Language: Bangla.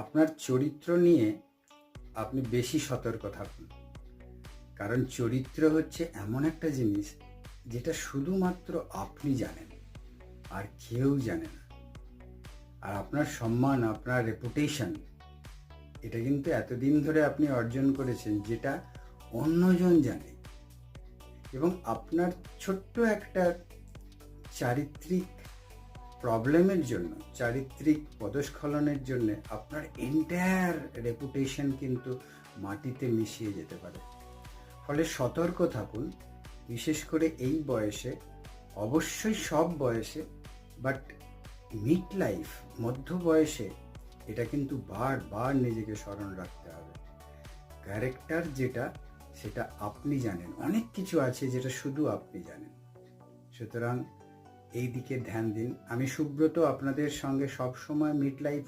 আপনার চরিত্র নিয়ে আপনি বেশি সতর্ক থাকুন, কারণ চরিত্র হচ্ছে এমন একটা জিনিস যেটা শুধুমাত্র আপনি জানেন, আর কেউ জানে না। আর আপনার সম্মান, আপনার রেপুটেশন, এটা কিন্তু এতদিন ধরে আপনি অর্জন করেছেন যেটা অন্যজন জানে। এবং আপনার ছোট্ট একটা চারিত্রিক প্রবলেমের জন্য, চারিত্রিক পদস্খলনের জন্য আপনার এন্টায়ার রেপুটেশন কিন্তু মাটিতে মিশিয়ে যেতে পারে। ফলে সতর্ক থাকুন, বিশেষ করে এই বয়সে, অবশ্যই সব বয়সে, বাট মিড লাইফ, মধ্য বয়সে এটা কিন্তু বারবার নিজেকে স্মরণ রাখতে হবে। ক্যারেক্টার যেটা, সেটা আপনি জানেন। অনেক কিছু আছে যেটা শুধু আপনি জানেন। সুতরাং এই দিকে ধ্যান দিন। আমি সুব্রত আপনাদের সঙ্গে সবসময় মিড লাইফ